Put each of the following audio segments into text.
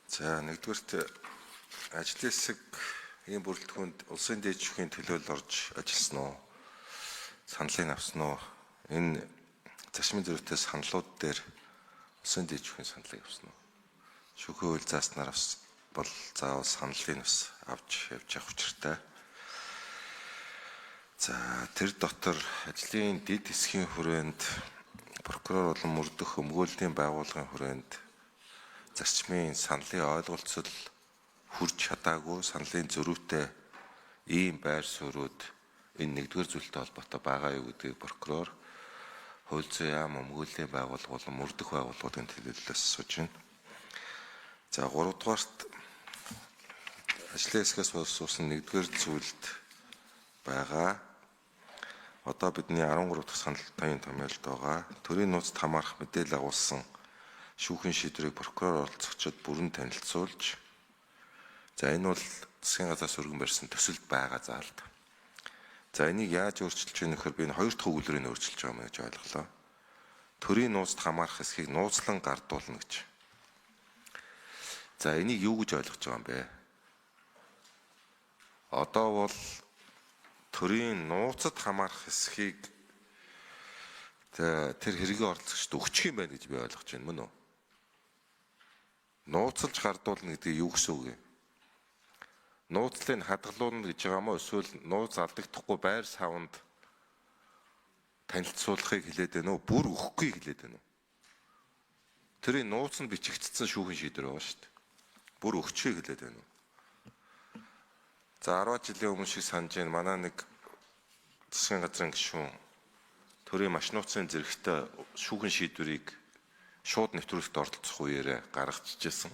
За нэгдүгээрт ажлын хэсэг ийм бүрэлдэхүүнд улсын дээд шүүхийн төлөөлөл орж ажилласан уу? Саналыг авсан уу? Энэ зарчмын зөрүүтэй саналууд дээр улсын дээд шүүхийн саналыг авсан уу? Шүүхийн хууль зааснаар бол заавал саналыг бас авч явж явах учиртай. За тэр дотор ажлын дэд хэсгийн хүрээнд прокурор болон мөрдөх өмгөөллийн байгууллагын хүрээнд зарчмын саналын ойлголцол хүрч чадаагүй саналын зөрүүтэй ийм байр суурьуд энэ нэгдүгээр зүйлтэй холбоотой байгаа юу гэдгийг прокурор хууль зүйн яам өмгөөллийн байгууллага болон мөрдөх байгууллагын төлөөллөөс асууж байна. За 3 дугаарт ажлын хэсгээс суусан нэгдүгээр зүйлд байгаа. Одоо бидний 13 дахь санал таны томьёолт байгаа. Төрийн нууцд хамаарах мэдээлэл агуулсан шүүхийн шийдвэрийг прокурор оролцогчид бүрэн танилцуулж, за энэ бол засгийн газраас өргөн барьсан төсөлд байгаа заалт. За энийг яаж өөрчилж байна гэхээр би энэ хоёр дахь өгүүлбэрийг өөрчилж байгаа юм гэж ойлголоо. Төрийн нууцд хамаарах хэсгийг нууцлан гардуулна гэж. За энийг юу гэж ойлгож байгаа юм бэ? Одоо бол төрийн нууцад хамаарах хэсгийг тэр хэрэгээ оролцогчд өгчих юм байна гэж би ойлгож байна, мөн үү? Нууцлж гардуулна гэдэг юу гэсэн үг юм? Нууцлыг хадгалуулна гэж байгаа мó эсвэл нууц алдагдахгүй байр савнд танилцуулахыг хэлээд байна уу? Бүр өгөхгүй хэлээд байна уу? Тэрийн нууц нь бичигдсэн шүүхийн шийдвэр байгаа шүү дээ. Бүр өгчхийг хэлээд байна уу? За 10 жилийн өмнө шиг санаж байна. Манай нэг засгийн газрын гишүүн төрийн маш нууцын зэрэгтэй шүүхийн шийдвэрийг шууд нэвтрүүлэгт оролцох үеэрээ гаргажижсэн.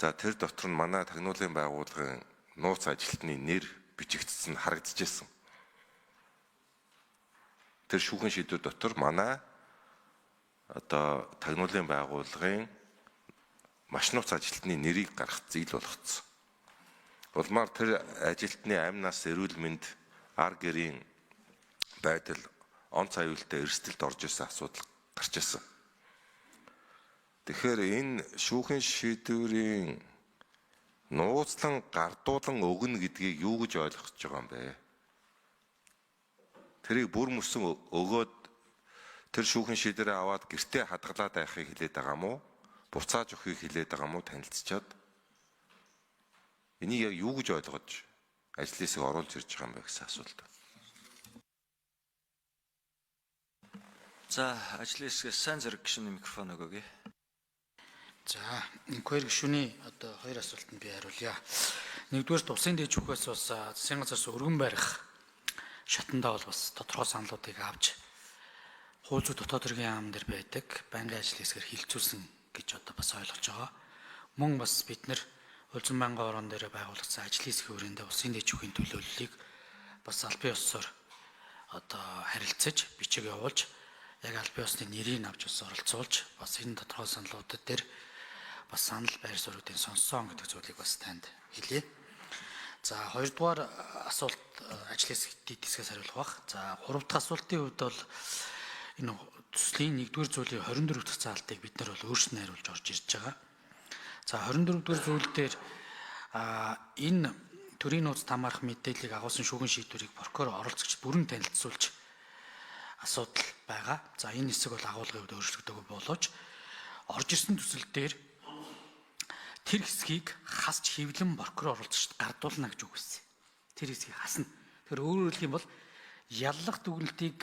За тэр дотор нь манай тагнуулын байгууллагын нууц ажилтны нэр бичигдсэн харагдажсэн. Тэр шүүхийн шийдвэр дотор манай одоо тагнуулын байгууллагын маш нууц ажилтны нэрийг гаргах зээл болгоцсон. Улмаар тэр ажилтны амь нас, эрүүл мэнд, ар гэрийн байдал, онц аюултай эрсдэлд орж исэн асуудал гарч ирсэн. Тэгэхээр энэ шүүхийн шийдвэрийн нууцлан гардуулан өгнө гэдгийг юу гэж ойлгож байгаа юм бэ? Тэрийг бүр мөсөн өгөөд тэр шүүхийн шийдвэрээ аваад гэртээ хадгалаад байхыг хэлээд байгаа мó? Буцааж өгөхийг хэлээд байгаа мó танилцчаад? Энийг яг юу гэж ойлгож ажлын хэсэг оруулж ирж байгаа юм бэ гэсэн асуулт. За ажлын хэсгээс сайн зэрэг гишүүний микрофон өгөөе. За инквайри гишүүний одоо хоёр асуултанд би хариулъя. Нэгдүгээр улсын дээд шүүхээс бас засгийн газраас өргөн барих шатандаа бол бас тодорхой саналуудыг авч хууль зүйн дотоод хэргийн яам дээр байдаг байнгын ажлын хэсгээр хилцүүлсэн гэж одоо бас ойлгож байгаа. Мөн бас бид нэр хууль зүйн байнгын орон дээр байгуулагдсан ажлын хэсгийн хүрээндээ улсын дээд шүүхийн төлөөллийг бас албан ёсоор одоо харилцаж бичиг явуулж яг албан ёсны нэрийг авч бас оролцуулж бас энэ тодорхой саналуудад дээр бас санал байр суурьуудын сонссон гэдэг зүйлийг бас танд хэлье. За хоёрдугаар асуулт ажлын хэсгээс хариулах бах. За гурав дахь асуултын хувьд бол энэ төслийн 1-р зүйлийн 24 дахь заалтыг бид нар бол өөрснөө хариулж орж ирж байгаа. За 24-р зүйл дээр энэ төрийн нууцд хамаарах мэдээллийг агуулсан шүүхийн шийдвэрийг прокурор оролцогч бүрэн танилцуулж асуудал байгаа. За энэ хэсэг бол агуулгын хувьд өөрчлөгдөөгүй боловч орж ирсэн төсөл дээр тэр хэсгийг хасч хэвлэн прокурор оролцогчд гардуулна гэж үг байсан. Тэр хэсгийг хасна. Тэгэхээр өөрөөр хэлэх юм бол яллах дүгнэлтийг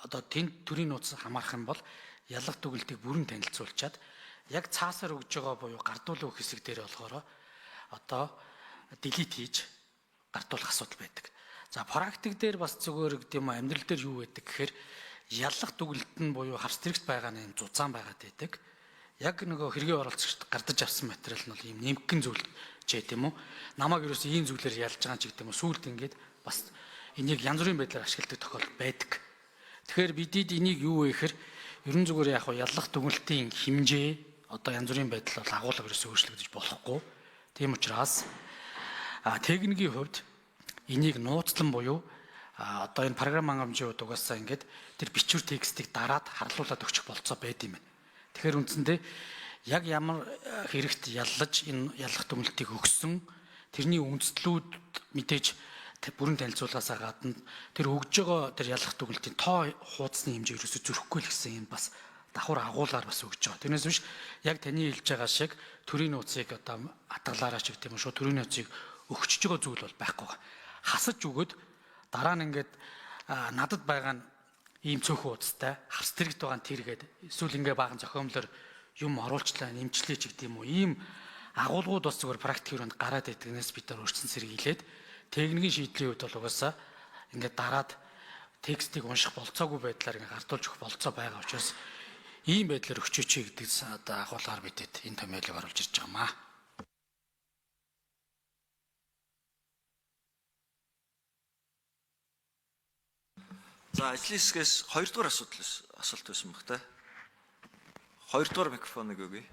одоо тэнд төрийн нууц хамаарах юм бол яллах дүгнэлтийг бүрэн танилцуулчаад яг цаасаар өгж байгаа буюу гардуулах хэсэг дээр болохоор одоо делит хийж гардуулах асуудал байдаг. За практик дээр бас зүгээр гэдэг юм амьдрал дээр юу байдаг гэхээр яллах дүгнэлт нь буюу хавц тэрэгт байгаа нэг зузаан байгаад байдаг. Яг нөгөө хэргийн оролцогчд гардаж авсан материал нь бол ийм нэмгэн зүйл ч гэдэм үү. Намайг ерөөсөө ийм зүйлээр ялж байгаа ч гэдэм үү. Сүүлд ингээд бас энийг янз бүрийн байдлаар ашигладаг тохиолдол байдаг. Тэгэхээр бидэд энийг юу вэ гэхээр ерөн зүгээр яг яллах дүгнэлтийн хэмжээ одоо янз бүрийн байдал бол агуулга ерөөсөө өөрчлөгдөж болохгүй. Тийм учраас техникийн хувьд энийг нууцлан буюу одоо энэ програм хангамжийн хувьд угаасаа ингээд тэр бичвэр текстийг дараад харлуулад өгчих болцоо байд юм байна. Тэгэхээр үндсэндээ яг ямар хэрэгт яллаж энэ яллах дүгнэлтийг өгсөн тэрний үндэслүүд мэдээж бүрэн танилцуулгаас гадна тэр өгж байгаа тэр яллах дүгнэлтийн тоо хуудасны хэмжээ ерөөсө зөрөхгүй л гэсэн юм бас давхар агуулгаар бас өгж байгаа. Тэрнээс биш яг таны хэлж байгаа шиг төрийн нууцыг одоо хатгалаараа ч гэдэг юм шүү төрийн нууцыг өгчөж байгаа зүйл бол байхгүй байгаа. Хасаж өгöd дараа нь ингээд надад байгаа нь ийм цөөхөн удастай хавс тэрэгт байгаа нь тэргээд эсвэл ингээ баахан зохиомлоор юм оруулчлаа нэмчлээ ч гэдэг юм уу ийм агуулгууд бас зүгээр практик өрөөнд гараад байдгнээс бид нар өөрчлөн сэргийлээд техникийн шийдлийн үед бол угаасаа ингээд дараад текстийг унших болцоогүй байдлаар ингээд гартуулж өгөх болцоо байгаа учраас ийм байдлаар өчөөч гэдэг одоо агуулгаар бидэд энэ томьёолыг оруулж ирж байгаамаа. За ажлын хэсгээс 2 дугаар асуулт байсан баг та. 2 дугаар микрофоныг өгье.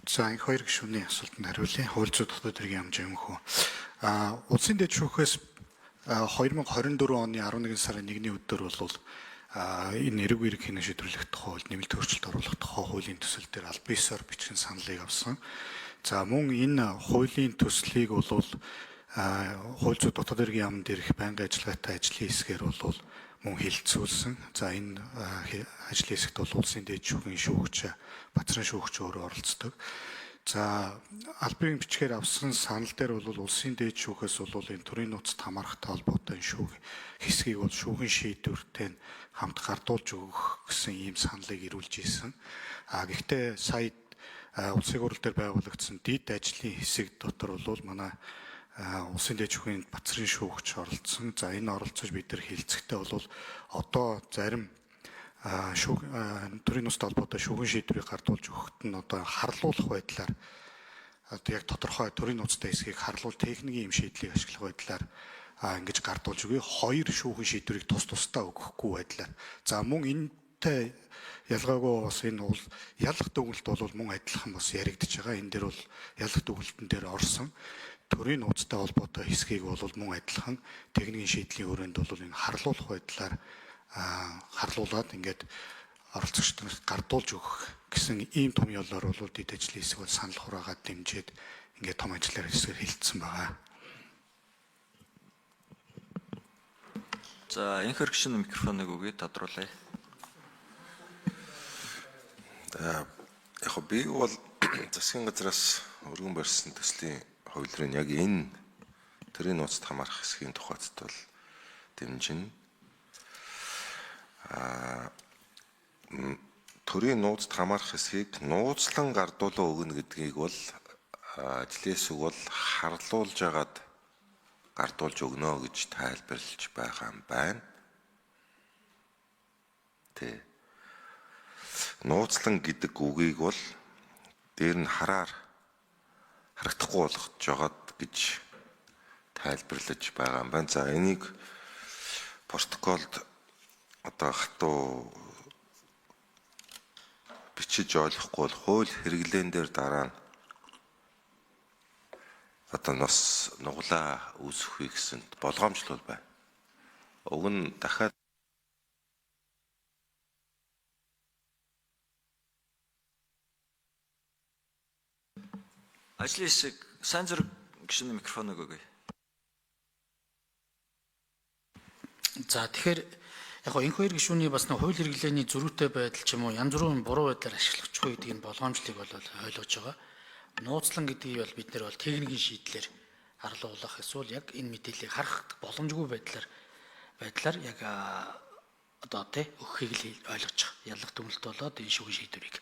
За энэ хоёр гишүүний асуултанд хариулъя. Хууль зүйн дотоод хэргийн хэмжээ өмхөө. Улсын дэд шүүхээс 2024 оны 11 сарын 1-ний өдөр бол энэ эрэг үерийг хийнэ шийдвэрлэх тухай хууль нэмэлт өөрчлөлт оруулах тухай хуулийн төсөл дээр аль биесээр бичсэн саналыг авсан. За мөн энэ хуулийн төслийг бол хууль зүйн дотоод хэргийн яамн дээрх байнгын ажиллагаатай ажлын хэсгээр бол мөн хилцүүлсэн. За энэ ажлын хэсэгт бол улсын дэд шүүхийн шүүгч, бацрын шүүгч өөрөө оролцдог. За албан бичгээр авсан санал дээр бол улсын дэд шүүхээс бол энэ төрийн нууцт хамаарахтай холбоотой хэсгийг бол шүүхийн шийдвэртэй хамт гардуулж өгөх гэсэн ийм саналыг ирүүлж ийсэн. Гэхдээ сая улсын хурал дээр байгуулагдсан дэд ажлын хэсэг дотор бол манай улсын дэд шүүхийн бацрын шүүгч оролцсон. За энэ оролцож бид нар хэлцэхдээ бол одоо зарим төрийн нууцтай холбоотой шүүхийн шийдвэрийг гардуулж өгөхт нь одоо харлуулах байдлаар одоо яг тодорхой төрийн нууцтай хэсгийг харлуул техникийн юм шийдлийг ашиглах байдлаар ингэж гардуулж өгье. 2 шүүхийн шийдвэрийг тус тусдаа өгөхгүй байдлаар. За мөн энэтэй ялгаагүй бас энэ бол ялах дүгнэлт бол мөн адилхан бас яригдж байгаа. Энэ дээр бол ялах дүгнэлтэн дээр орсон төрийн нууцтай холбоотой хэсгийг бол мөн адилхан техникийн шийдлийн өрөөнд бол энэ харлуулах байдлаар харлуулад ингээд оролцогчдод гардуулж өгөх гэсэн ийм томьёолоор бол дэд ажлын хэсэг бол санал хураагаад дэмжиж ингээд том ажлаар хэсгээр хилцсэн байгаа. За энэ хэрэгшин микрофоныг өгье тодруулъя. Яг би бол засгийн газраас өргөн барьсан төслийн хуулийг яг энэ төрийн нууцт хамаарах хэсгийн тухайд бол дэмжинэ. Төрийн нууцт хамаарах хэсгийг нууцлан гардуулан өгнө гэдгийг бол ажлын хэсэг бол харлуулж агаад гардуулж өгнө гэж тайлбарлаж байгаа юм байна. Тэ. Нууцлан гэдэг үгийг бол дээр нь харагдахгүй болгож жагаад гэж тайлбарлаж байгаа юм байна. За энийг протоколд одоо хатуу бичиж ойлгохгүй бол хууль хэрэглэн дээр дараа нь одоо нас нуглаа үүсэхүй гэсэн болгоомжлол байна. Уг нь дахиад ажлын хэсэг сайн зэрэг гишүүний микрофоныг өгье. За тэгэхээр яг энэ хоёр гишүүний бас нэг хууль хэрэглээний зөрүүтэй байдал ч юм уу янз бүрийн буруу байдлаар ашиглахгүй гэдэг энэ болгоомжлыг бол ойлгож байгаа. Нууцлан гэдгийг бол бид нэр бол техникийн шийдлэр харлуулах эсвэл яг энэ мэдээллийг харах боломжгүй байдлаар яг одоо тий өгөхийг л ойлгож байгаа. Ялах дүгнэлт болоод энэ шүүхийн шийдвэрийг.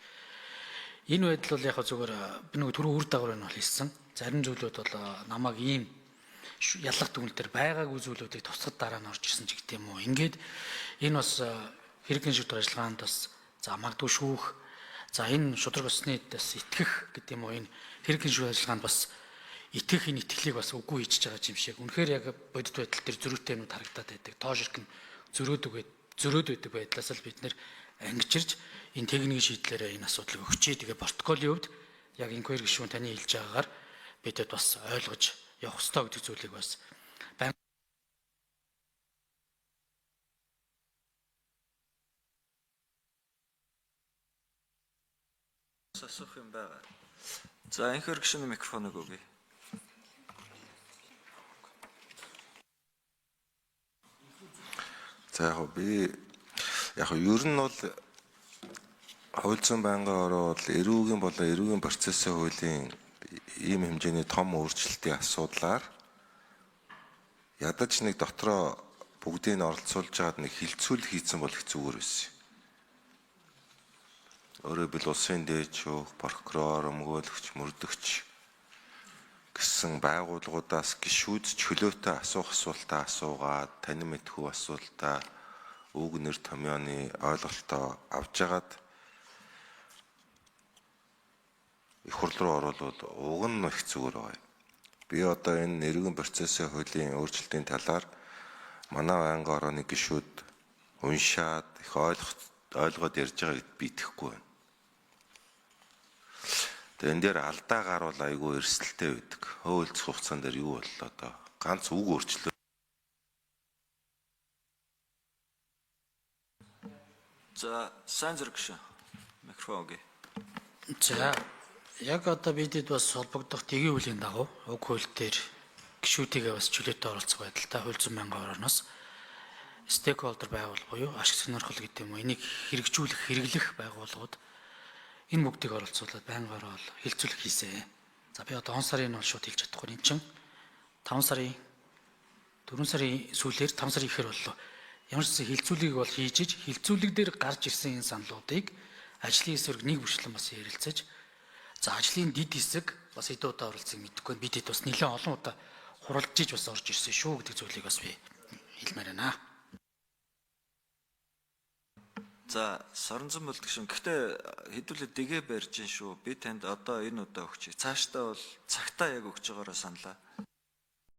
Энэ байдал бол яг зөвхөн би нэг түрүү үр дагавар нь бол хэлсэн. Зарим зүйлүүд бол намайг ийм ялах дүгнэлтээр байгаагүй зүйлүүдийг тусгад дараа нь орж ирсэн ч гэдэг юм уу. Ингээд энэ бас хэрэглэн шийдвэр ажиллагаанд бас за магадгүй шүүх за энэ шудраг усны бас итгэх гэдэг юм уу. Энэ хэрэглэн шийдвэр ажиллагаанд бас итгэх энэ итгэлийг бас үгүй хийж байгаа юм шиг. Үнэхээр яг бодит байдал дээр зөрүүтэй юмуд харагдаад байдаг. Тоо ширхэг зөрөөд байдаг байдлаас л бид нэр ангижирж энэ техникийн шийдлээрээ энэ асуудлыг өгчээ. Тэгээ протоколын хувьд яг энэ хоёр гишүүн таны хэлж байгаагаар бидэд бас ойлгож явах ёстой гэдэг зүйлийг бас асууц асуух юм байгаа. За энэхэр гişүний микрофоныг өгье. За яг ер нь бол хууль зүйн байнгын ороо бол эрүүгийн болон эрүүгийн процессын хуулийн ийм хэмжээний том өөрчлөлтийн асуудлаар ядаж нэг дотроо бүгдийг нь оролцуулж байгаад нэг хилцүүл хийцэн бол их зүгээр байсан. Өөрөөр хэлбэл улсын дээчүүх, прокурор, өмгөөлөгч, мөрдөгч гэсэн байгууллагуудаас гишүүдч хөлөөтэй асуултаа асуугаад танин мэдхүү асуултаа үг нэр томьёоны ойлголтоо авч ягаад их хурл руу оруулаад уг нь их зүгээр байгаа юм. Би одоо энэ эрүүгийн процессын хуулийн өөрчлөлтийн талаар манай байнгын орооны гишүүд уншаад их ойлгоод ярьж байгааг би итгэхгүй байна. Тэгээ энэ дээр алдаа гарвал айгүй эрсдэлтэй байдаг. Хөвөлцөх хугацаан дээр юу боллоо одоо? Ганц үг өөрчлөлт. За сайн зэрэг гişүн. Микрофон өгье. За яг одоо бидэд бас холбогдох дэгийн үеийн дагуу уг хууль дээр гишүүдийгээ бас чөлөөтэй оролцох байдалтай хууль зүйн байнгын орооноос стейкхолдер байгуул буюу ашиг сонирхол гэдэг юм уу энийг хэрэглэх байгууллагууд энэ бүгдийг оролцуулаад байнгын ороо хилцүүлэх хийсэн. За би одоо он сарын нь бол шууд хэлж чадахгүй юм чин 5 сарын 4 сарын сүүлээр 5 сарын ихээр боллоо. Ямар ч хилцүүлгийг бол хийж иж хилцүүлэг дээр гарч ирсэн энэ саналуудыг ажлын хэсвэрг нэг бүрчлэн бас ярилцаж за ажлын дид хэсэг бас хэдэн удаа оролцсыг мэдэхгүй бидэд бас нэлээд олон удаа хуралдаж иж бас орж ирсэн шүү гэдэг зүйлийг бас би хэлмээр байна. За Соронзон болд гişүн. Гэхдээ хэдүүлээ дэгээ барьж гин шүү. Би танд одоо энэ удаа өгч. Цаашдаа бол цагтаа яг өгч байгаараа саналаа.